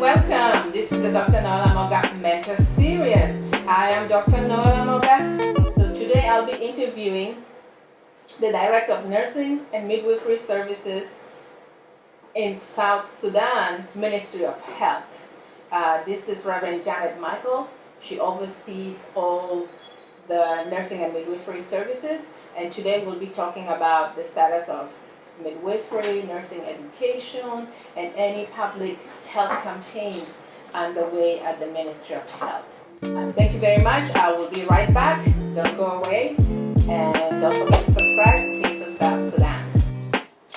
welcome. This is the Dr. Noela Mogga Mentor series. I am Dr. Noela Mogga. So today I'll be interviewing the Director of Nursing and Midwifery Services in South Sudan, Ministry of Health. This is Rev Janet Michael. She oversees all the nursing and midwifery services, and today we'll be talking about the status of midwifery, nursing education, and any public health campaigns underway at the Ministry of Health. Thank you very much. I will be right back. Don't go away, and don't forget to subscribe to Taste of South Sudan.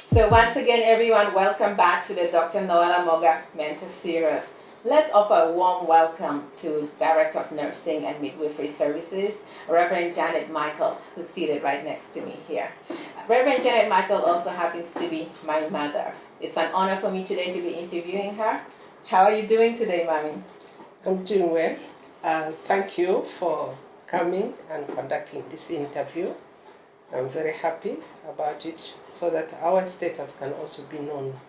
So once again, everyone, welcome back to the Dr. Noela Mogga Mentor series. Let's offer a warm welcome to Director of Nursing and Midwifery Services, Rev Janet Michael, who's seated right next to me here. Rev Janet Michael also happens to be my mother. It's an honor for me today to be interviewing her. How are you doing today, Mommy? I'm doing well. Thank you for coming and conducting this interview. I'm very happy about it so that our status can also be known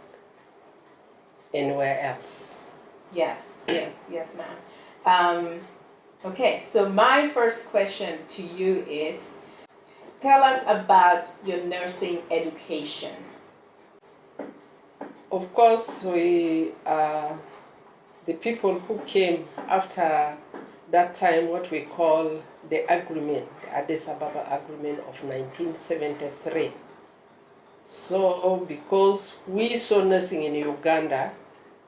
anywhere else. Yes, ma'am. Okay, so my first question to you is, tell us about your nursing education. Of course, we the people who came after that time, what we call the agreement, the Addis Ababa Agreement of 1973. So because we saw nursing in Uganda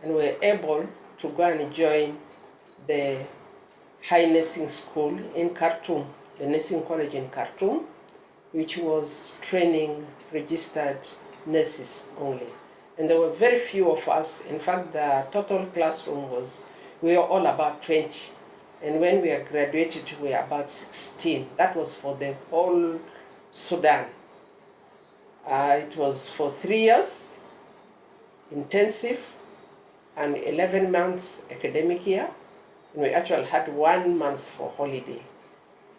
and were able to go and join the high nursing school in Khartoum, the nursing college in Khartoum, which was training registered nurses only. And there were very few of us. In fact, the total classroom we were all about 20. And when we graduated, we were about 16. That was for the whole Sudan. It was for 3 years, intensive, and 11 months academic year. And we actually had 1 month for holiday,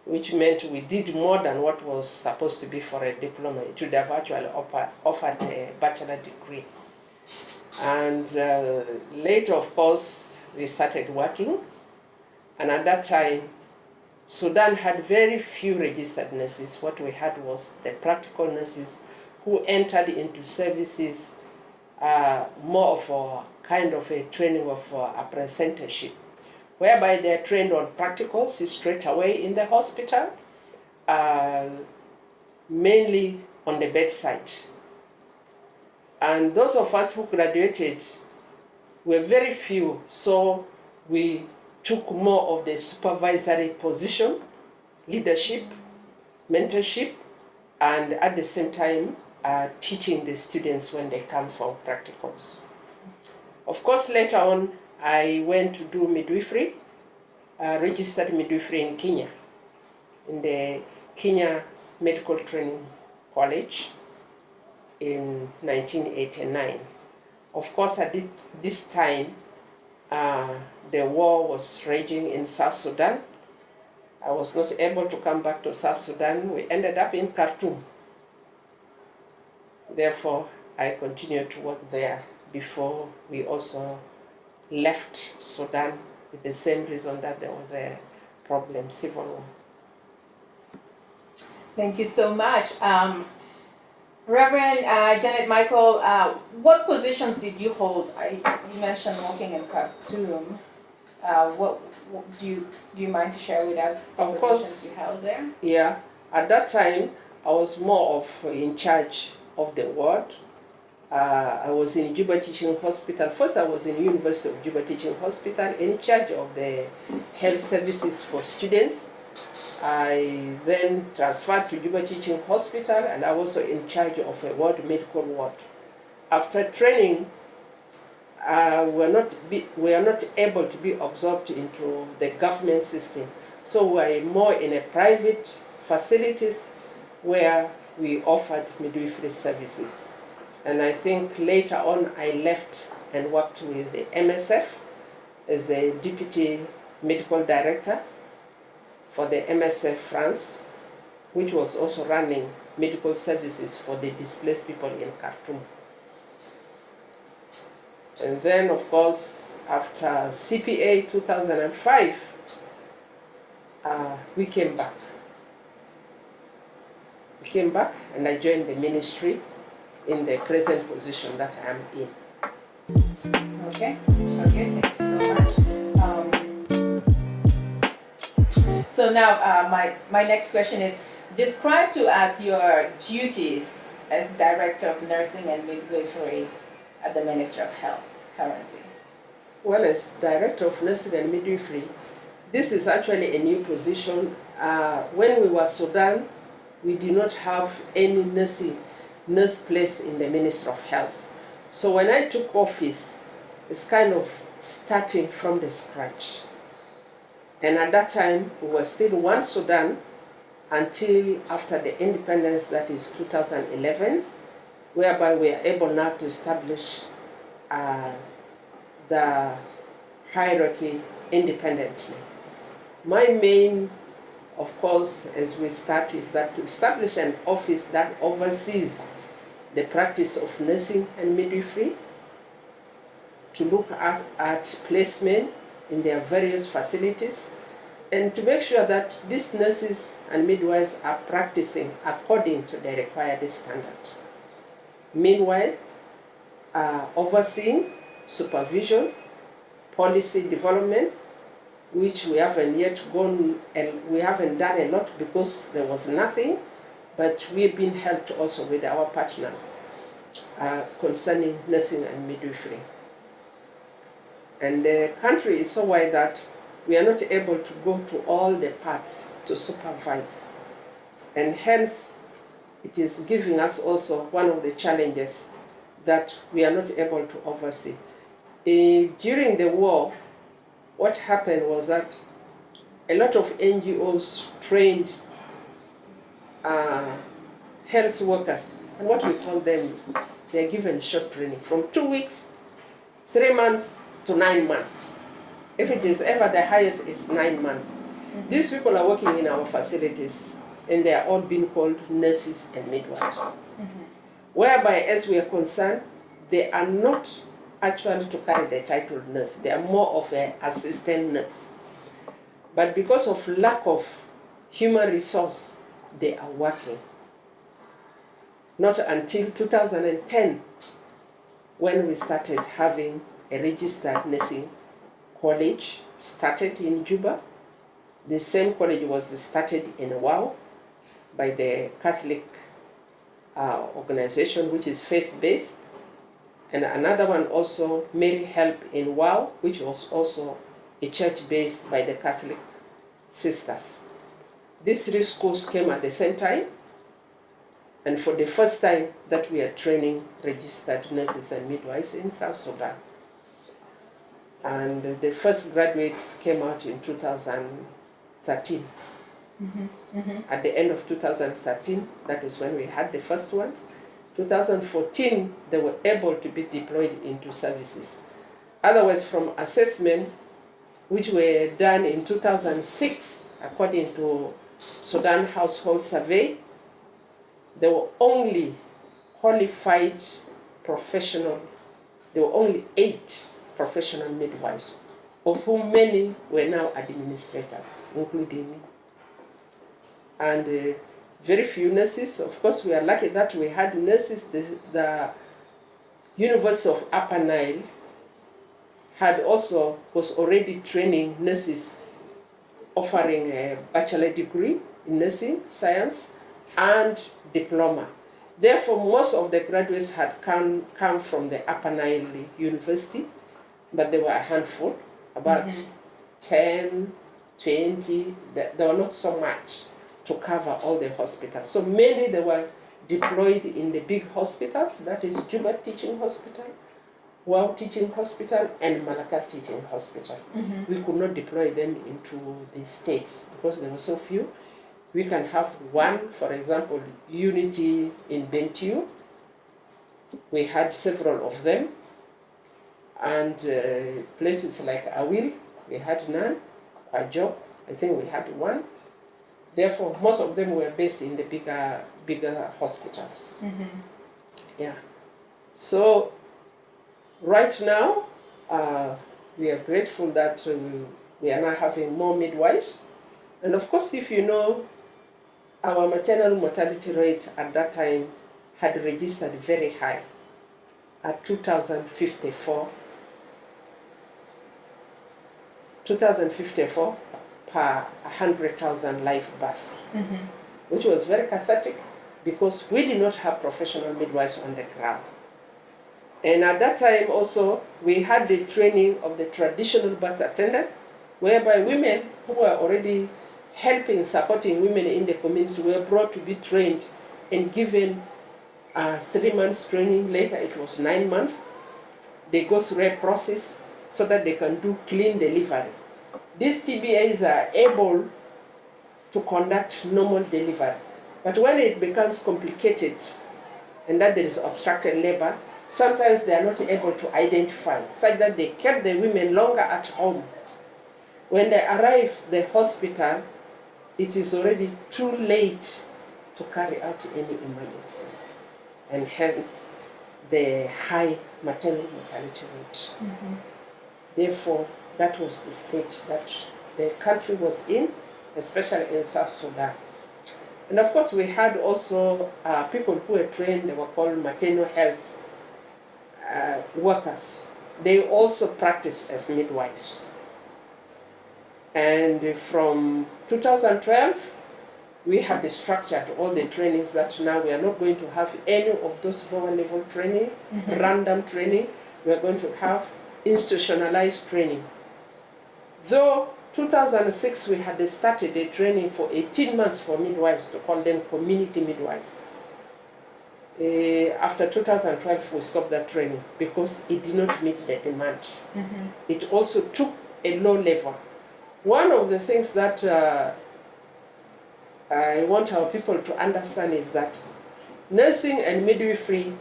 which meant we did more than what was supposed to be for a diploma. It would have actually offered a bachelor degree. And later, of course, we started working. And at that time, Sudan had very few registered nurses. What we had was the practical nurses who entered into services, more of a kind of a training of apprenticeship, whereby they're trained on practicals straight away in the hospital, mainly on the bedside. And those of us who graduated were very few, so we took more of the supervisory position, leadership, mentorship, and at the same time teaching the students when they come for practicals. Of course, later on, I went to do midwifery, registered midwifery in Kenya, in the Kenya Medical Training College in 1989. Of course, at this time, the war was raging in South Sudan. I was not able to come back to South Sudan. We ended up in Khartoum. Therefore, I continued to work there before we also left Sudan with the same reason that there was a problem, civil war. Thank you so much. Reverend Janet Michael, what positions did you hold? You mentioned working in Khartoum. What do you mind to share with us the positions you held there? Yeah, at that time, I was more of in charge of the ward. I was in Juba Teaching Hospital. First, I was in University of Juba Teaching Hospital in charge of the health services for students. I then transferred to Juba Teaching Hospital, and I was also in charge of a ward, medical ward. After training, we are not able to be absorbed into the government system. So we were more in a private facilities where we offered midwifery services. And I think later on I left and worked with the MSF as a deputy medical director for the MSF France, which was also running medical services for the displaced people in Khartoum. And then, of course, after CPA 2005, we came back. We came back and I joined the ministry in the present position that I am in. Okay, thank you so much. So now my next question is, describe to us your duties as Director of Nursing and Midwifery at the Ministry of Health currently. Well, as Director of Nursing and Midwifery, this is actually a new position. When we were Sudan, we did not have any nurse placed in the Ministry of Health. So when I took office, it's kind of starting from the scratch. And at that time, we were still one Sudan until after the independence, that is 2011, whereby we are able now to establish the hierarchy independently. My main, of course, as we start, is that to establish an office that oversees the practice of nursing and midwifery, to look at placement in their various facilities, and to make sure that these nurses and midwives are practicing according to the required standard. Meanwhile, overseeing supervision, policy development, which we haven't yet gone, and we haven't done a lot because there was nothing, but we've been helped also with our partners concerning nursing and midwifery. And the country is so wide that we are not able to go to all the parts to supervise. And hence, it is giving us also one of the challenges that we are not able to oversee. During the war, what happened was that a lot of NGOs trained health workers, and what we call them, they are given short training from 2 weeks, 3 months, to 9 months. If it is ever the highest, it's 9 months. Mm-hmm. These people are working in our facilities, and they are all being called nurses and midwives. Mm-hmm. Whereby, as we are concerned, they are not actually to carry the title nurse. They are more of an assistant nurse. But because of lack of human resource, they are working. Not until 2010, when we started having a registered nursing college started in Juba. The same college was started in Wow by the Catholic organization, which is faith-based, and another one also, Mary Help in Wow, which was also a church based by the Catholic sisters. These 3 schools came at the same time, and for the first time that we are training registered nurses and midwives in South Sudan. And the first graduates came out in 2013. Mm-hmm. Mm-hmm. At the end of 2013, that is when we had the first ones. 2014, they were able to be deployed into services. Otherwise, from assessment, which were done in 2006, according to Sudan Household Survey, there were only qualified professional, there were only 8 professional midwives, of whom many were now administrators, including me. And very few nurses. Of course, we are lucky that we had nurses. The University of Upper Nile was already training nurses, offering a bachelor degree in nursing science and diploma. Therefore, most of the graduates had come from the Upper Nile University, but they were a handful, about 10, 20. There were not so much to cover all the hospitals. So mainly they were deployed in the big hospitals, that is Juba Teaching Hospital, Wow Teaching Hospital, and Malakal Teaching Hospital. Mm-hmm. We could not deploy them into the states because there were so few. We can have one, for example, Unity in Bentiu. We had several of them. And places like Awil, we had none. Kwajok, I think we had one. Therefore, most of them were based in the bigger hospitals. Mm-hmm. Yeah. So, right now, we are grateful that we are now having more midwives. And of course, if you know, our maternal mortality rate at that time had registered very high at 2054 per 100,000 live births, which was very pathetic because we did not have professional midwives on the ground. And at that time also, we had the training of the traditional birth attendant, whereby women who were already helping, supporting women in the community were brought to be trained and given 3 months training. Later it was 9 months. They go through a process so that they can do clean delivery. These TBAs are able to conduct normal delivery. But when it becomes complicated and that there is obstructed labor, sometimes they are not able to identify, such that they kept the women longer at home. When they arrive the hospital, it is already too late to carry out any emergency, and hence the high maternal mortality rate. Therefore, that was the state that the country was in, especially in South Sudan. And of course, we had also people who were trained, they were called maternal health workers. They also practiced as midwives. And from 2012, we have structured all the trainings that now we are not going to have any of those lower level training, random training. We are going to have institutionalized training. Though 2006 we had started a training for 18 months for midwives, to call them community midwives. After 2012 we stopped that training because it did not meet the demand. It also took a low level. One of the things that I want our people to understand is that nursing and midwifery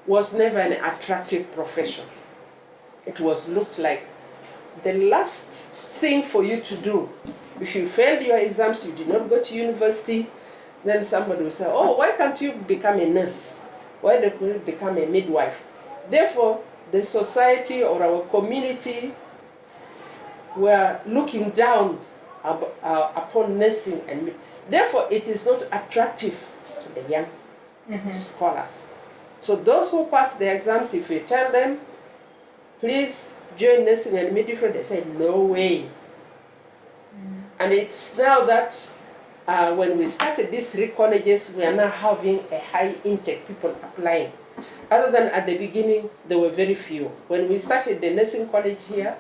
was never an attractive profession. It was looked like the last thing for you to do. If you failed your exams, you did not go to university, then somebody will say, oh, why can't you become a nurse? Why don't you become a midwife? Therefore, the society or our community were looking down upon nursing, and therefore it is not attractive to the young scholars. So those who pass the exams, if you tell them, please join nursing and midwifery, they say, no way. And it's now that when we started these 3 colleges, we are now having a high intake, people applying. Other than at the beginning, there were very few. When we started the nursing college here,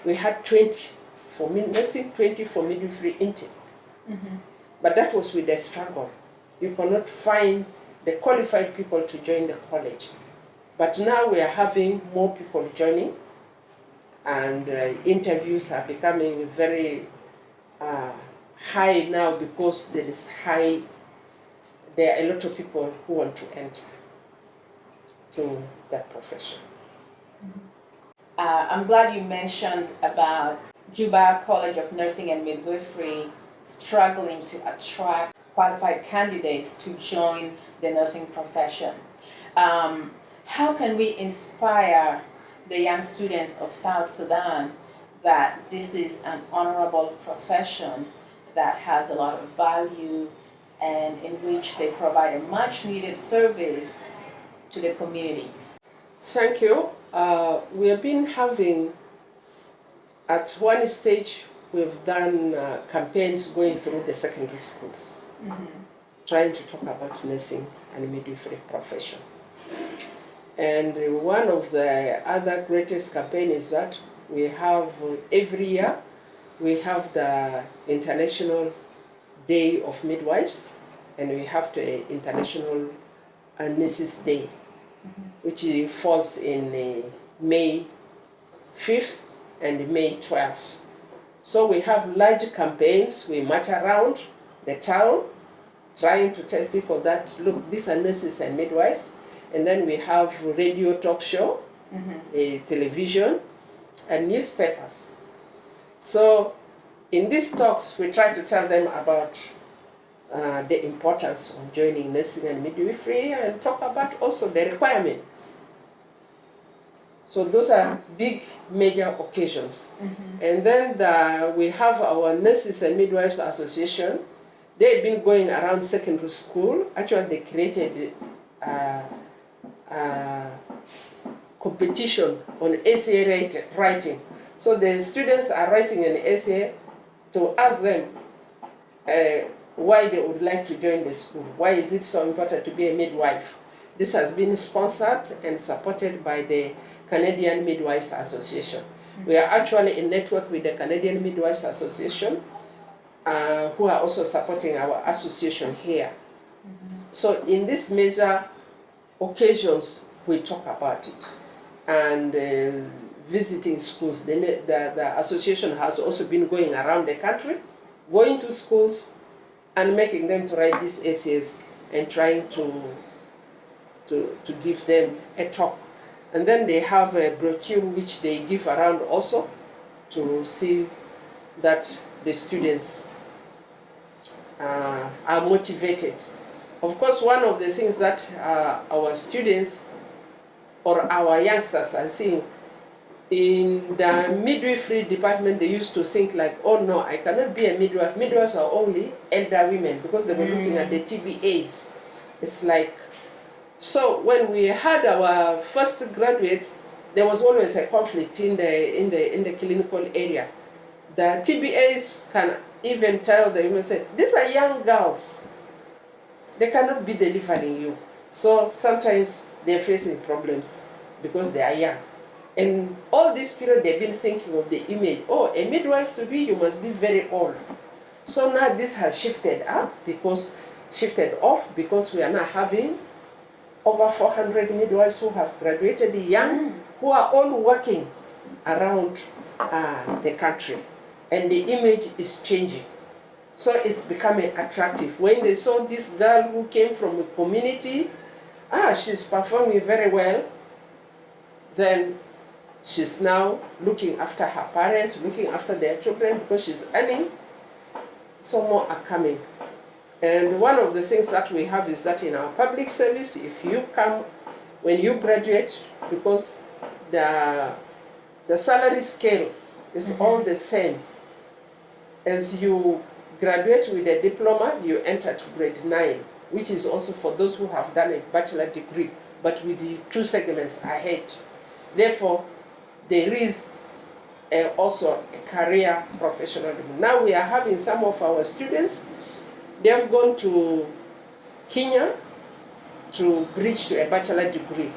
we had 20 for nursing, 20 for midwifery intake. But that was with a struggle. You cannot find the qualified people to join the college. But now we are having more people joining, and interviews are becoming very high now because there are a lot of people who want to enter to that profession. I'm glad you mentioned about Juba College of Nursing and Midwifery struggling to attract qualified candidates to join the nursing profession. How can we inspire the young students of South Sudan that this is an honorable profession that has a lot of value and in which they provide a much needed service to the community? Thank you. We have been having, at one stage, we've done campaigns going through the secondary schools, trying to talk about nursing and midwifery profession. And one of the other greatest campaigns is that we have every year, we have the International Day of Midwives, and we have the International Nurses Day, which falls in May 5th and May 12th. So we have large campaigns. We march around the town trying to tell people that, look, these are nurses and midwives. And then we have radio talk show, television, and newspapers. So in these talks, we try to tell them about the importance of joining nursing and midwifery, and talk about also the requirements. So those are big major occasions. And then we have our Nurses and Midwives Association. They've been going around secondary school. Actually, they created competition on essay writing. So the students are writing an essay to ask them why they would like to join the school. Why is it so important to be a midwife? This has been sponsored and supported by the Canadian Midwives Association. We are actually in network with the Canadian Midwives Association, who are also supporting our association here. So in these major occasions, we talk about it. And visiting schools, the association has also been going around the country, going to schools and making them to write these essays and trying to give them a talk. And then they have a brochure which they give around also to see that the students are motivated. Of course, one of the things that our students or our youngsters are seeing in the midwifery department, they used to think like, oh no, I cannot be a midwife. Midwives are only elder women, because they were looking at the TBAs. It's like, so when we had our first graduates, there was always a conflict in the clinical area. The TBAs can even tell the women, say, these are young girls. They cannot be delivering you. So sometimes they're facing problems because they are young. And all this period they've been thinking of the image, oh, a midwife to be, you must be very old. So now this has shifted off because we are now having over 400 midwives who have graduated young, who are all working around the country. And the image is changing. So it's becoming attractive. When they saw this girl who came from a community, she's performing very well, then she's now looking after her parents, looking after their children because she's earning. So more are coming. And one of the things that we have is that in our public service, if you come, when you graduate, because the salary scale is all the same. As you graduate with a diploma, you enter to grade 9, which is also for those who have done a bachelor degree, but with the 2 segments ahead. Therefore, there is also a career professionalism. Now we are having some of our students, they have gone to Kenya to bridge to a bachelor degree.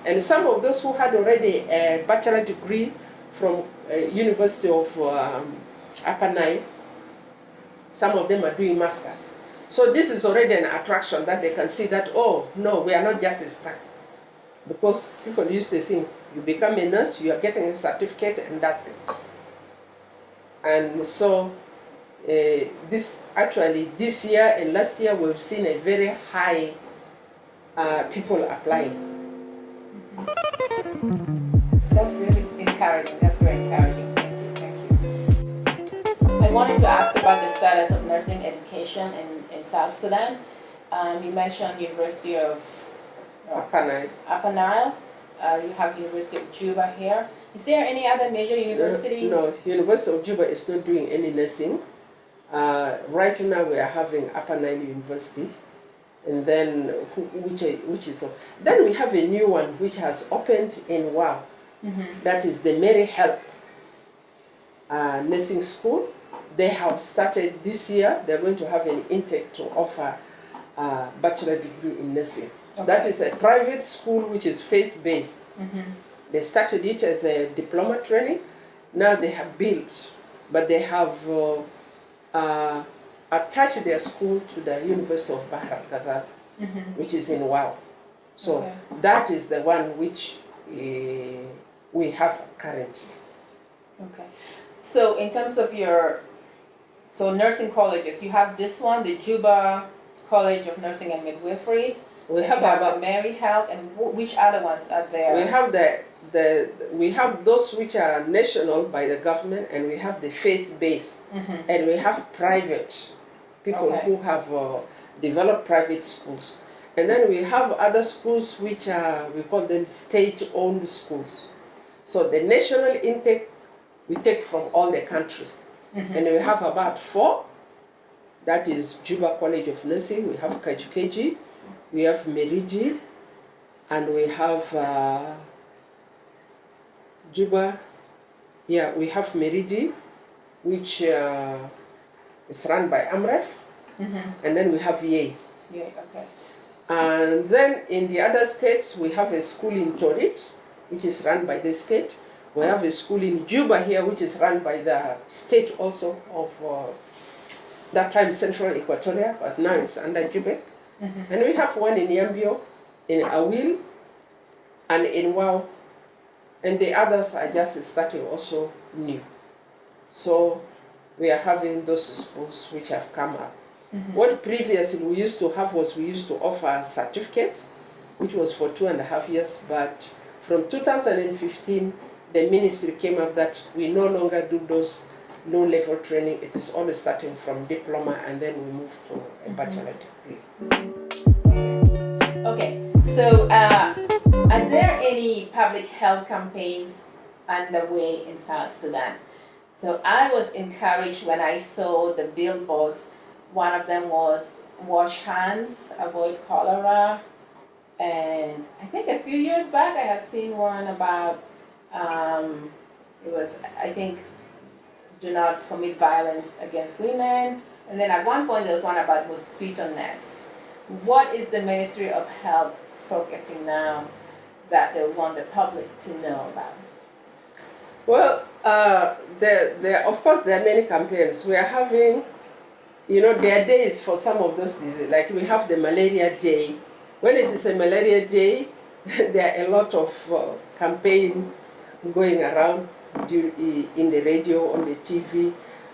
And some of those who had already a bachelor degree from University of Upper Nile, some of them are doing masters. So this is already an attraction that they can see that, oh, no, we are not just stuck. Because people used to think, you become a nurse, you are getting a certificate, and that's it. And so this year and last year, we've seen a very high people applying. That's really encouraging. That's very encouraging. Thank you. I wanted to ask about the status of nursing education in South Sudan. You mentioned University of Upper Nile. You have University of Juba here. Is there any other major university? No, University of Juba is not doing any nursing. Right now we are having Upper Nile University, and then which is then we have a new one which has opened in Wow. That is the Mary Help Nursing School. They have started this year. They're going to have an intake to offer a bachelor degree in nursing. Okay. That is a private school which is faith-based. They started it as a diploma training. Now they have built, but they have attached their school to the University of Bahar Ghazal, which is in Wow. So that is the one which we have currently. Okay. So in terms of your nursing colleges, you have this one, the Juba College of Nursing and Midwifery. We have about Mary Health, and which other ones are there? We have we have those which are national by the government, and we have the faith-based, and we have private people who have developed private schools. And then we have other schools which are, we call them state-owned schools. So the national intake we take from all the country. And we have about 4. That is Juba College of Nursing, we have Kajukeji, we have Meridi, and we have Juba. Yeah, we have Meridi, which is run by AMREF, and then we have Yei. Yeah, okay. And then in the other states, we have a school in Torit, which is run by the state. We have a school in Juba here, which is run by the state also of that time Central Equatoria, but now it's under Juba. And we have one in Yambio, in Awil, and in Wau. And the others are just starting also new. So we are having those schools which have come up. What previously we used to have was we used to offer certificates, which was for 2.5 years, but from 2015, the ministry came up that we no longer do those low-level training. It is only starting from diploma, and then we move to a bachelor degree. Okay, so are there any public health campaigns underway in South Sudan? So I was encouraged when I saw the billboards. One of them was wash hands, avoid cholera, and I think a few years back I had seen one about it was, I think, do not commit violence against women, and then at one point there was one about mosquito nets. What is the Ministry of Health focusing now that they want the public to know about? Well, of course there are many campaigns. We are having, there are days for some of those diseases. Like we have the malaria day. When it is a malaria day, there are a lot of campaign going around in the radio, on the TV,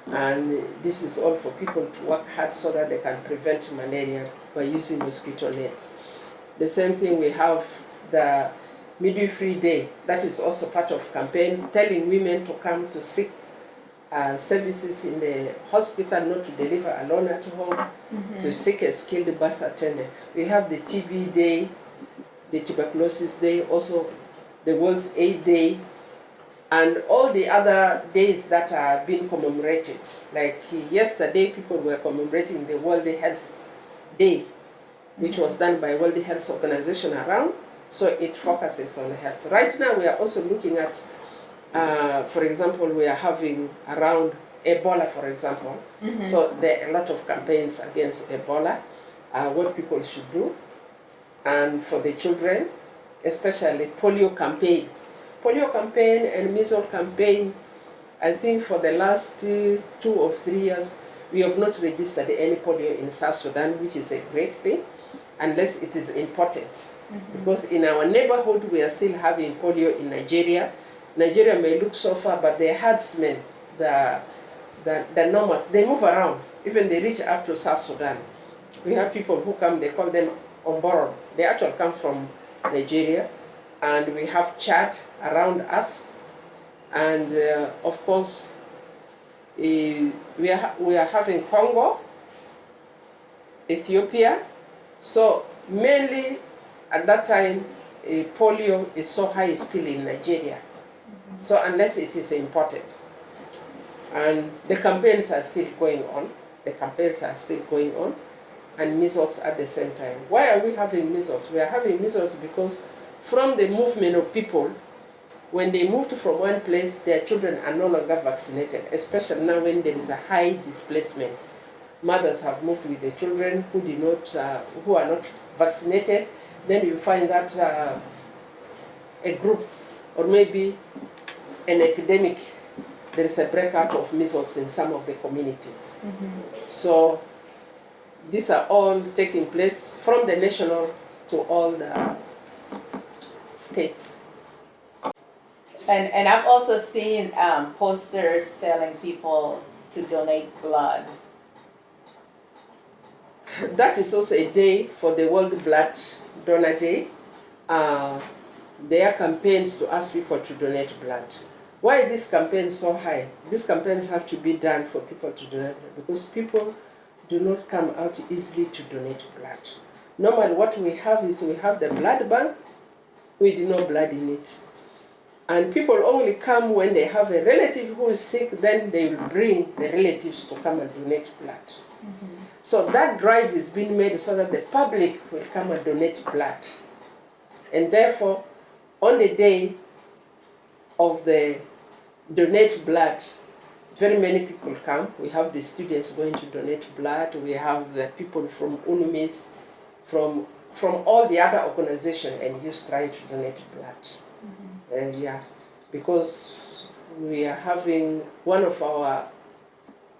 and this is all for people to work hard so that they can prevent malaria by using mosquito net. The same thing, we have the Midwifery Day. That is also part of campaign, telling women to come to seek services in the hospital, not to deliver alone at home, to seek a skilled birth attendant. We have the TB Day, the Tuberculosis Day, also the World's AIDS Day, and all the other days that are being commemorated. Like yesterday, people were commemorating the World Health Day, which was done by World Health Organization around, so it focuses on health. Right now, we are also looking at, for example, we are having around Ebola, for example. So there are a lot of campaigns against Ebola, what people should do, and for the children, especially polio campaigns. Polio campaign and measles campaign, I think for the last 2 or 3 years, we have not registered any polio in South Sudan, which is a great thing, unless it is imported. Because in our neighborhood, we are still having polio in Nigeria. Nigeria may look so far, but the herdsmen, the nomads, they move around. Even they reach up to South Sudan. We have people who come, they call them Omboro. They actually come from Nigeria. And we have Chad around us. And of course, we are having Congo, Ethiopia. So mainly at that time, polio is so high still in Nigeria. So unless it is imported. And the campaigns are still going on. And measles at the same time. Why are we having measles? We are having measles because from the movement of people, when they moved from one place, their children are no longer vaccinated, especially now when there is a high displacement. Mothers have moved with the children who are not vaccinated. Then you find that a group, or maybe an epidemic, there is a breakout of measles in some of the communities. So these are all taking place from the national to all the states. And I've also seen posters telling people to donate blood. That is also a day for the World Blood Donor Day. There are campaigns to ask people to donate blood. Why are these campaigns so high? These campaigns have to be done for people to donate blood because people do not come out easily to donate blood. Normally what we have is we have the blood bank with no blood in it. And people only come when they have a relative who is sick, then they will bring the relatives to come and donate blood. Mm-hmm. So that drive is being made so that the public will come and donate blood. And therefore, on the day of the donate blood, very many people come. We have the students going to donate blood. We have the people from UNUMIS, from all the other organizations and youth trying to donate blood. Mm-hmm. Because we are having one of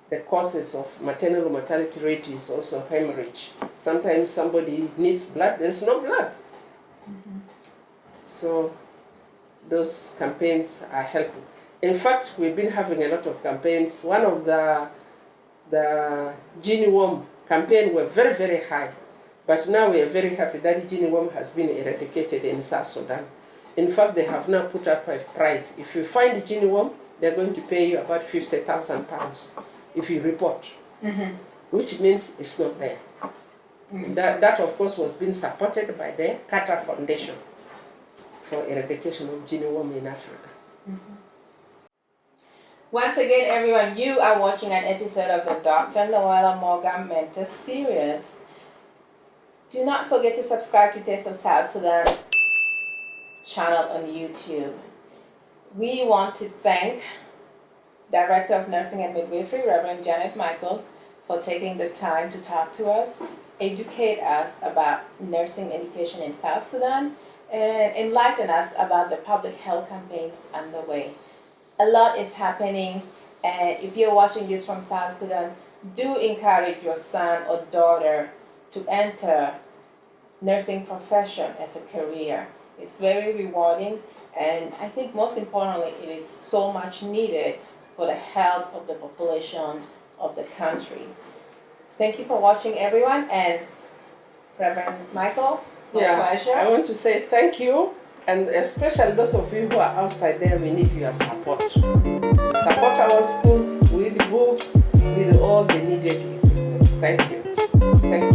the causes of maternal mortality rate is also hemorrhage. Sometimes somebody needs blood, there's no blood. Mm-hmm. So those campaigns are helping. In fact, we've been having a lot of campaigns. One of the genie worm campaign were very, very high. But now we are very happy that genie worm has been eradicated in South Sudan. In fact, they have now put up a price. If you find the genie worm, they're going to pay you about £50,000 if you report, mm-hmm. which means it's not there. Mm-hmm. That, of course, was being supported by the Qatar Foundation for eradication of genie worm in Africa. Mm-hmm. Once again, everyone, you are watching an episode of the Dr. Noela Mogga Mentor series. Do not forget to subscribe to Taste of South Sudan channel on YouTube. We want to thank Director of Nursing and Midwifery, Rev Janet Michael, for taking the time to talk to us, educate us about nursing education in South Sudan, and enlighten us about the public health campaigns underway. A lot is happening, and if you're watching this from South Sudan, do encourage your son or daughter to enter nursing profession as a career. It's very rewarding, and I think most importantly, it is so much needed for the health of the population of the country. Thank you for watching, everyone, and Reverend Michael, my pleasure. I want to say thank you, and especially those of you who are outside there, we need your support. Support our schools with books, with all the needed equipment. Thank you. Thank you.